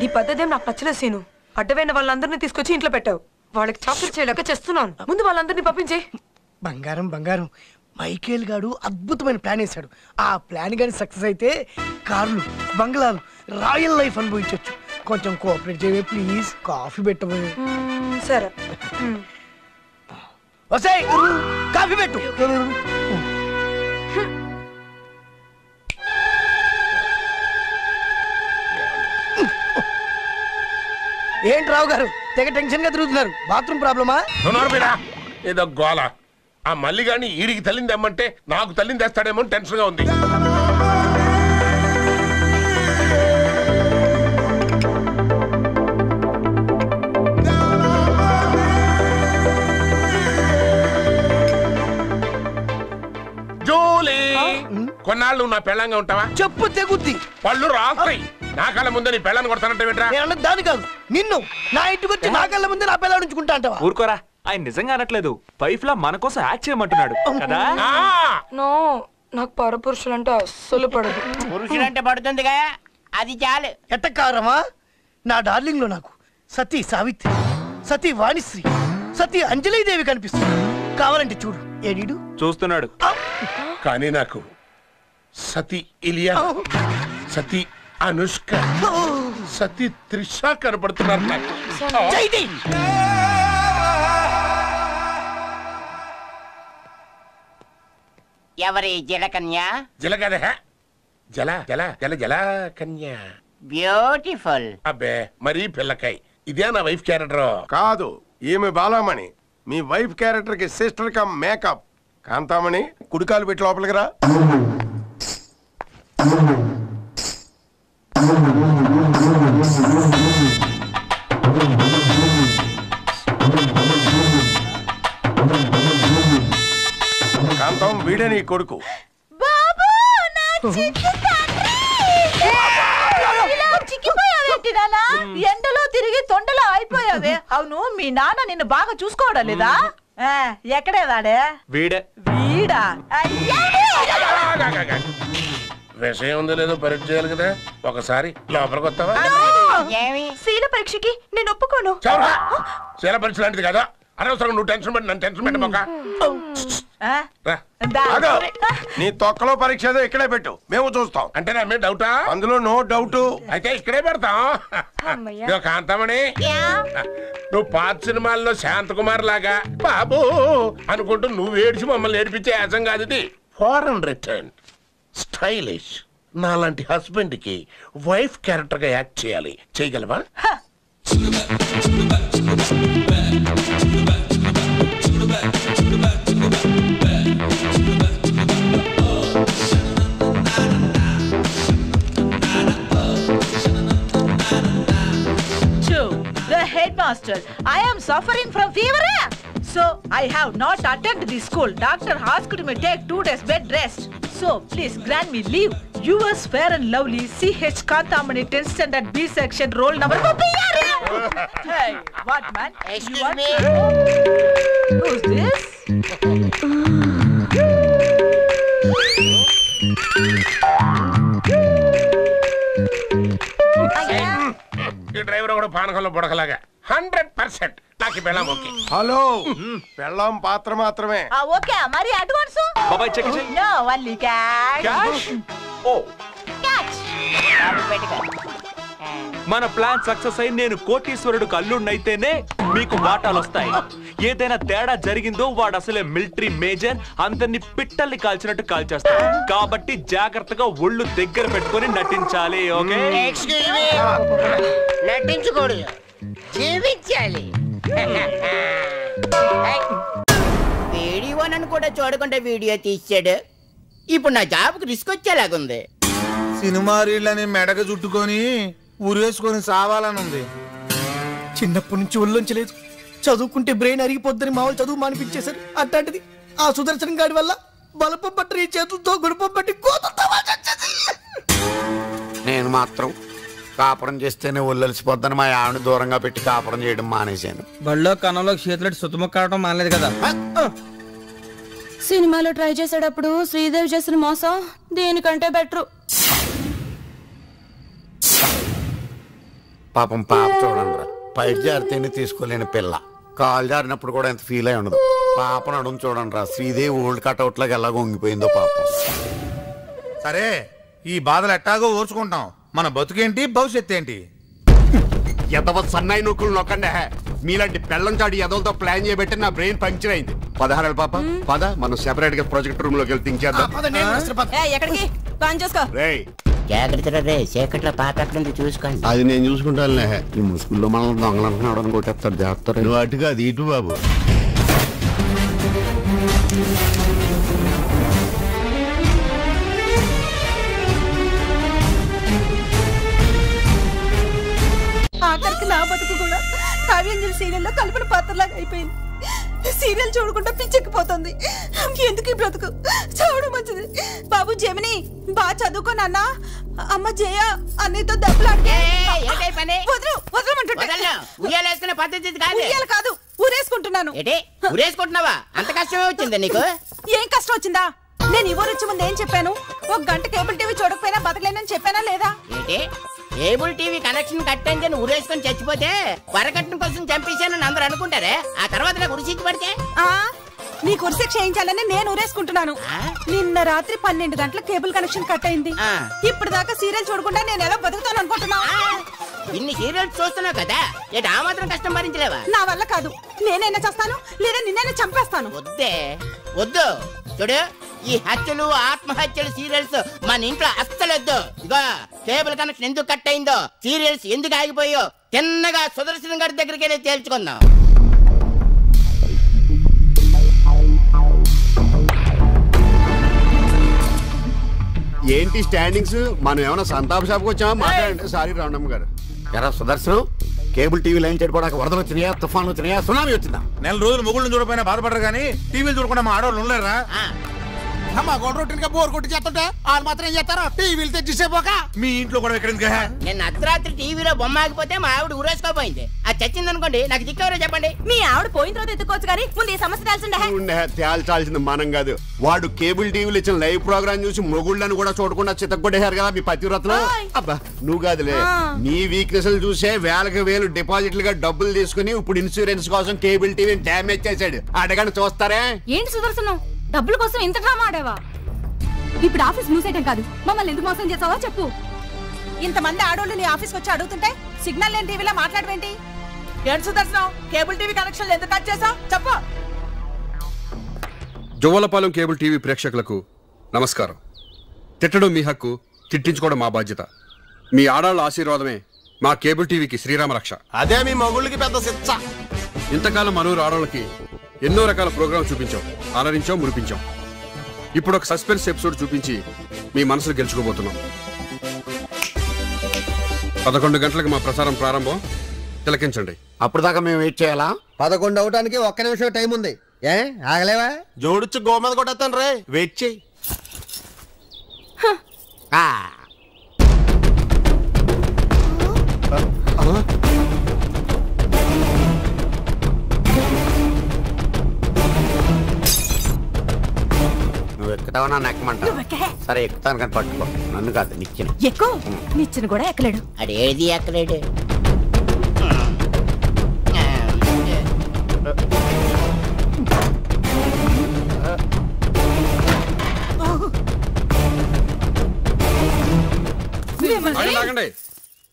నీ పద్ధతి ఏం నాకు నచ్చలేదు సీను. అడ్డమైన వాళ్ళందరినీ తీసుకొచ్చి ఇంట్లో పెట్టావు. వాళ్ళకి చాకరీ చేయలేక చేస్తున్నాను. ముందు వాళ్ళందరినీ పంపించే. బంగారం బంగారం, మైకేల్ గాడు అద్భుతమైన ప్లాన్ వేశాడు. ఆ ప్లాన్ గాని సక్సెస్ అయితే కార్లు, బంగ్లాలు, రాయల్ లైఫ్ అనుభవించవచ్చు. కొంచెం కోఆపరేట్ చేయవే ప్లీజ్. కాఫీ పెట్టబోయే. సరే వస్తాయి, కాఫీ పెట్టు. ఏంటి రావు గారు తెగ టెన్షన్ గా తిరుగుతున్నారు? బాత్రూమ్ ప్రాబ్లమా? ఏదో గోల. ఆ మల్లిగాని ఈడికి తల్లింది తెమ్మంటే నాకు తల్లింది తెస్తాడేమో టెన్షన్ గా ఉంది. జోలీ, కొన్నాళ్ళు నా పెళ్ళంగా ఉంటావా? చెప్పు తెగుద్ది. పళ్ళు రాస్తాయి. నా కళ్ళ ముందే నీ పెళ్ళని కొడతానంటే దాని కాదు, నిన్ను నా ఇంటికి వచ్చి నా కళ్ళ ముందే నా పిల్లలు ఉంచుకుంటా అంటావా? ఊరుకోరా, ఆయన నిజంగా అనట్లేదు. వైఫ్ లా మన కోసం యాక్ట్ చేయమంటున్నాడు కదా. నో, నాకు పరపురుషులంటే అస్సలు పడదు. పురుషులంటే పడుతుందిగా, అది చాలు. ఎట్టకారమా? నా డార్లింగ్ లో నాకు సతీ సావిత్రి, సతీ వాణిశ్రీ, సతీ అంజలీదేవి కనిపిస్తుంది. కావాలంటే చూడు. ఏడీడు చూస్తున్నాడు. కానీ నాకు సతీ ఇలియా, సతీ అనుష్క, సతీ త్రిష కనపడుతున్నారు. ఎవరి జలకన్య? జలగద జల జల జల జల కన్య. బ్యూటిఫుల్. అబ్బే మరీ పిల్లకాయ. ఇదే నా వైఫ్ క్యారెక్టర్ కాదు, ఈమె బాలామణి. మీ వైఫ్ క్యారెక్టర్ కి సిస్టర్ కమ్ మేకప్. కాంతామణి, కుడికాలు పెట్టి లోపలికి రా. కాంతం, వీడే నీ కొడుకు. ఎండలో తిరిగి తొండలో అయిపోయావే. అవును, మీ నాన్న నిన్ను బాగా చూసుకోవడం లేదా? ఎక్కడే వాడే? వీడే. వీడా? విషయం ఉందో లేదో పరీక్ష చేయాలి కదా. ఒకసారి లోపలికి వస్తావా? శీల పరీక్షకి నేను ఒప్పుకోను. శీల పరీక్ష లాంటిది కదా. అనవసరం నువ్వు టెన్షన్ పెట్టి నన్ను టెన్షన్ పెట్టబోక. నీ తొక్కలో పరీక్ష ఏదో ఇక్కడే పెట్టు, మేము చూస్తాం. అంటే నా మీద డౌటా? అందులో నో డౌట్. అయితే ఇక్కడే పెడతాం. కాంతమణి, నువ్వు పాత సినిమాల్లో శాంతకుమార్ లాగా బాబు అనుకుంటూ నువ్వు ఏడ్చి మమ్మల్ని ఏడిపించే యాసం కాదు ఇది. ఫారెన్ రిటర్న్ స్టైలిష్ నాలాంటి హస్బెండ్ కి వైఫ్ క్యారెక్టర్ గా యాక్ట్ చేయాలి. చేయగలవా? The headmaster, I am suffering from fever. So I have not attended the school. Doctor asked me to take 2 days bed rest. So please grant me leave. Yours fair and lovely, C.H. Kantamani, 10th standard B section, roll number. Hey, what man? Excuse me. Who's this? ఈ driver కూడా పానకంలో పొడకలాగా 100% నాకు పెళ్ళాం. Okay. Hello, పెళ్ళాం పాత్ర మాత్రమే. Okay, మరి advance? బాబాయ్ check చెయ్. No, only cash. క్యాష్. ఓ, Cash. మన ప్లాన్ సక్సెస్ అయి నేను కోటీశ్వరుడు అల్లుడినైతేనే మీకు వాటాలు వస్తాయి. ఏదైనా తేడా జరిగిందో వాడు అసలే మిలిటరీ మేజర్, అందరిని పిట్టల్ని కాల్చినట్టు కాల్చేస్తాడు. కాబట్టి జాగ్రత్తగా ఒళ్ళు దగ్గర పెట్టుకొని నటించాలి. ఓకే? నటించుకోడు, జీవించాలి. వీడియో నన్ను కూడా చూడకుండా వీడియో తీసాడు. ఇప్పుడు నా జాబ్కి రిస్క్ వచ్చేలాగుంది. సినిమా రీళ్ళని మెడగ చుట్టుకొని ఉరేసుకొని సావాలని ఉంది. చిన్నప్పటి నుంచి ఒళ్ళొంచలేదు. చదువుకుంటే బ్రెయిన్ అరిగిపోద్దని మామూలు చదువు మానిపించేశారు. అట్లాంటిది ఆ సుదర్శన్ గారి వల్ల బలపం పట్టి చేతులతో గుడిపం పట్టి నేను మాత్రం కాపురం చేస్తేనే ఒళ్ళలిసిపోద్దని మా ఆవిడ దూరంగా పెట్టి కాపురం చేయడం మానేశాను. బళ్ళో కన్నంలో చేతులెట్టి సుత్తముక్కాడటం మానలేదు కదా. సినిమాలో ట్రై చేసేటప్పుడు శ్రీదేవి చేసిన మోసం దేనికంటే బెటరు. పాపం పాప చూడండి రా, పైకి జారితేనే తీసుకోలేని పిల్ల, కాలు జారినప్పుడు కూడా ఎంత ఫీల్ అయి ఉండదు. పాప నడుము చూడండి రా, శ్రీదేవి ఓల్డ్ కట్అవుట్ లాగా ఎలా వంగిపోయిందో పాపం. సరే ఈ బాధలు ఎట్టాగో ఓర్చుకుంటాం, మన బతుకేంటి భవిష్యత్తు ఏంటి? ఎదవ సన్నాయి నొక్కులు నొక్కండి. మీలాంటి పెళ్ళం చాడి ఎదవలతో ప్లాన్ చేయబెట్టి నా బ్రెయిన్ పంక్చర్ అయింది. 16 పాప పద, మనం సెపరేట్ గా ప్రాజెక్ట్ రూమ్ లోకి వెళ్ళి థింక్ చేద్దాం. ఎక్కడికి ప్లాన్ చేసుకో. జాగ్రత్త రే, చీకట్లో పాపట్లుంది చూసుకోండి. అది నేను చూసుకుంటానులే. ఈ ముసుగుల్లో మనం దొంగలంటున్నాడు కొట్టేస్తారు, జాగ్రత్త. నువ్వు అటుగా అది ఇటు బాబు. ఆఖరికి నా బతుకు కూడా కావ్యాంజలి సీరియల్లో కల్పన పాత్రలాగా అయిపోయింది. సీరియల్ చూడకుండా పిచ్చెక్కిపోతుంది. ఎందుకు ఈ బ్రతుకు? చావడం మంచిది. బాబు జమిని బాగా చదువుకో నాన్న. అమ్మ జయ అన్నయ్యతో దెబ్బలాడితే కాదు, ఊరేసుకుంటున్నాను. ఊరేసుకుంటున్నావా? అంత కష్టమే వచ్చిందా నీకు? ఏం కష్టం వచ్చిందా? నేను ఈ ఊరు వచ్చే ముందు ఏం చెప్పాను? 1 గంట కేబుల్ టీవీ చూడకపోయినా బతకలేనని చెప్పానా లేదా? కేబుల్ టీవీ కనెక్షన్ కట్టని ఊరేసుకొని చచ్చిపోతే వరకట్నం కోసం చంపేశానని అందరూ అనుకుంటారే. ఆ తర్వాత నాకు ఉరిశిక్ష పడితే నీ ఉరిశిక్ష చేయించాలని నేను ఊరేసుకుంటున్నాను. నిన్న రాత్రి 12 గంటల కేబుల్ కనెక్షన్ కట్ అయింది. ఇప్పుడు దాకా సీరియల్ చూడకుండా నేను ఎలా బతుకుతాను అనుకుంటున్నా? ఇన్ని సీరియల్స్ చూస్తున్నావు కదా, ఆ మాత్రం కష్టం భరించలేవా? నా వల్ల కాదు. నేనైనా చేస్తాను, లేదా నిన్నైనా చంపేస్తాను. వద్దే వద్దు. చూడు, ఈ హత్యలు ఆత్మహత్యలు సీరియల్స్ మన ఇంట్లో అస్సలొద్దు. ఇగో కేబుల్ కనెక్షన్ ఎందుకు కట్ అయిందో, సీరియల్స్ ఎందుకు ఆగిపోయో చిన్నగా సుదర్శన్ గారి దగ్గరికి వెళ్ళి తేల్చుకుందాం. ఏంటి స్టాండింగ్స్? మనం ఏమైనా సంతాప షాప్కి వచ్చామా? మాట్లాడండి. సారీ రామణమ్మ గారు. ఎరా సుదర్శనం, కేబుల్ టీవీ లైన్ చెడిపోవడానికి వరదలు వచ్చినాయా, తుఫాన్లు వచ్చినాయా, సునామీ వచ్చిందా? నెల రోజులు మొగుళ్ళని చూడకపోయినా బాధపడరు కానీ టీవీలు చూడకుండా మా ఆడవాళ్ళు ఉండలేరా? మా గొడవగా బోర్ కొట్టి చేస్తుంటే వాళ్ళు మాత్రం ఏం చేస్తారు? టీవీలు తెచ్చిసేపోక మీ ఇంట్లో కూడా ఎక్కడ నేను అర్ధరాత్రి టీవీలో బొమ్మ ఆగిపోతే మా ఆవిడ ఊరేసుకోపోయింది. అది చచ్చింది అనుకోండి, నాకు దిక్కెవరో చెప్పండి. మీ ఆవిడ పోయిన తర్వాత ఎత్తుకోవచ్చు కానీ ముందు ఈ సమస్య తేల్చాల్సింది మనం కాదు. వాడు కేబుల్ టీవీలు ఇచ్చిన లైవ్ ప్రోగ్రామ్ చూసి మొగుళ్ళని కూడా చూడకుండా చితక్కొట్టేశారు కదా మీ పతివ్రతలు. అబ్బా నువ్వు కాదులే, నీ వీక్నెస్ చూసే వేలకు వేలు డిపాజిట్లుగా డబ్బులు తీసుకుని ఇప్పుడు ఇన్సూరెన్స్ కోసం కేబుల్ టీవీని డ్యామేజ్ చేశాడు. అడగని చూస్తారే. ఏంటి సుదర్శనం, డబ్బుల కోసం ఇంత డ్రామా ఆడావా? ఇప్పుడు ఆఫీస్ మూసేయటం కాదు, మమ్మల్ని ఎందుకు మోసం చేసావా చెప్పు. ఇంతమంది ఆడోళ్ళు నీ ఆఫీస్కి వచ్చి అడుగుతుంటే సిగ్నల్ లేని టీవీలో మాట్లాడవేంటి? ఏంటి సుదర్శనం, కేబుల్ టీవీ కనెక్షన్ ఎందుకు కట్ చేసావు చెప్పు. జువ్వలపాలెం కేబుల్ టీవీ ప్రేక్షకులకు నమస్కారం. తిట్టడం మీ హక్కు, తిట్టించుకోవడం మా బాధ్యత. మీ ఆడాళ్ళ ఆశీర్వాదమే మా కేబుల్ టీవీకి శ్రీరామ రక్ష. అదే మీ మగుళ్ళకి పెద్ద శిక్ష. ఇంతకాలం మనూరు ఆడవాళ్ళకి ఎన్నో రకాల ప్రోగ్రాం చూపించాం, ఆలరించాం, మురిపించాం. ఇప్పుడు ఒక సస్పెన్స్ ఎపిసోడ్ చూపించి మీ మనసులు గెలుచుకోబోతున్నాం. 11 గంటలకు మా ప్రసారం ప్రారంభం. తిలకించండి. అప్పుడు దాకా మేము వెయిట్ చేయాలా? 11 అవటానికి 1 నిమిషం టైం ఉంది. ఏ ఆగలేవా? జోడిచ్చు గోమద కొట్టేస్తాను రే, వెయిట్ చేయి. నువ్వు ఎక్కుతావా నన్ను ఎక్కమంటా? సరే ఎక్కుతాను కానీ పట్టుకో, నన్ను కాదు నిచ్చిన. ఎక్కువ నిచ్చిన కూడా ఎక్కలేడు. అడేది ఎక్కలేడు.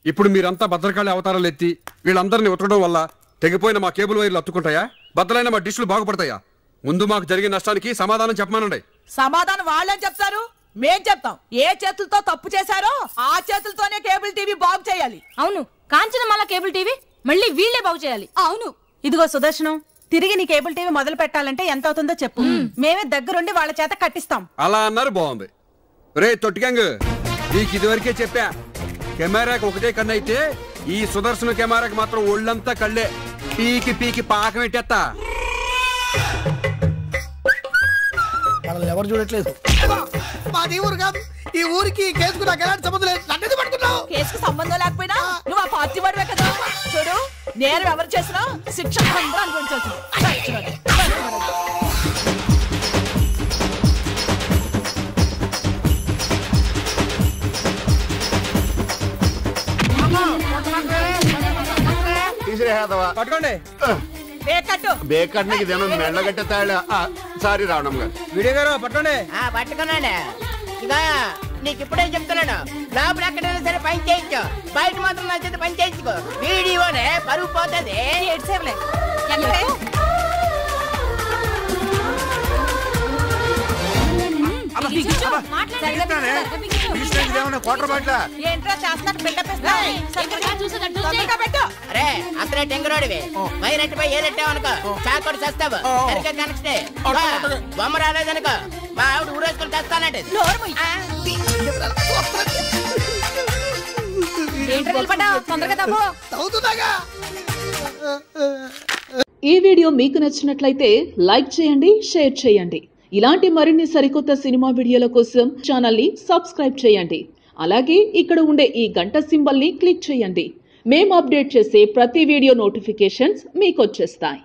ఇప్పుడు మీరంతా భద్రకాళి అవతారాలు ఎత్తి వీళ్ళందరినీ ఉతకడం వల్ల తెగిపోయిన మా కేబుల్ వైర్లు అత్తుకుంటాయా? బద్దలైన మా డిష్లు బాగుపడతాయా? ముందు మాకు జరిగిన నష్టానికి సమాధానం చెప్పమానండి. సమాధానం వాళ్ళని చెప్తారు, మేం చెప్తాం. ఏ చేతులతో తప్పు చేశారో ఆ చేతులతోనే కేబుల్ టీవీ బాగు చేయాలి. అవును, కాంచన మళ్ళా కేబుల్ టీవీ మళ్ళీ వీళ్ళే బాగు చేయాలి. అవును. ఇదిగో సుదర్శనం, తిరిగి నీ కేబుల్ టీవీ మొదలు పెట్టాలంటే ఎంత అవుతుందో చెప్పు. మేమే దగ్గరుండి వాళ్ళ చేత కట్టిస్తాం. అలా అన్నారు, బాగుంది. రే తొట్టిగంగ్, నీకు ఇదివరకే చెప్పా, కెమెరాకి ఒకటే కన్ను అయితే ఈ సుదర్శన కెమెరాకి మాత్రం ఒళ్ళంతా కళ్ళే. పీకి పీకి పాకం పెట్టేస్తా. మనల్ని ఎవరు చూడట్లేదు. మాది ఊరు కాదు, ఈ ఊరికి కేసుకు నాకు ఎలాంటి సంబంధం లేదు. నన్ను పడుతున్నావు. కేసుకు సంబంధం లేకపోయినా నువ్వు ఆ పార్టీ వాడివే కదా. చూడు, నేరం ఎవరు చేసినా శిక్ష అనుభవించాల్సింది. యాదవా పట్టుకోండి బేకట్నకి జనం మెళ్ళగట్టే తాళ సారీ రావడం గారు వీడియో గారు పట్టుకోండి పట్టుకున్నాను ఇదా నీకు ఇప్పుడే చెప్తున్నాను లోపల ఎక్కడైనా సరే పని చేయించు బయట మాత్రం నా చేత పని చేయించుకో వీడియోనే పరుగు పోతుంది అరే అసలే టెంగరోడివి వైరెట్టిపై ఏరెట్టావనుకో చాకోటి చేస్తావు సరిగ్గా కనెక్టే బొమ్మ రాలేదనుకో మా ఆవిడ ఊరేసుకొని తెస్తానంటే ఈ వీడియో మీకు నచ్చినట్లయితే లైక్ చేయండి, షేర్ చేయండి. ఇలాంటి మరిన్ని సరికొత్త సినిమా వీడియోల కోసం ఛానల్ ని సబ్స్క్రైబ్ చేయండి. అలాగే ఇక్కడ ఉండే ఈ గంట సింబల్ ని క్లిక్ చేయండి. మేము అప్డేట్ చేసే ప్రతి వీడియో నోటిఫికేషన్స్ మీకు వచ్చేస్తాయి.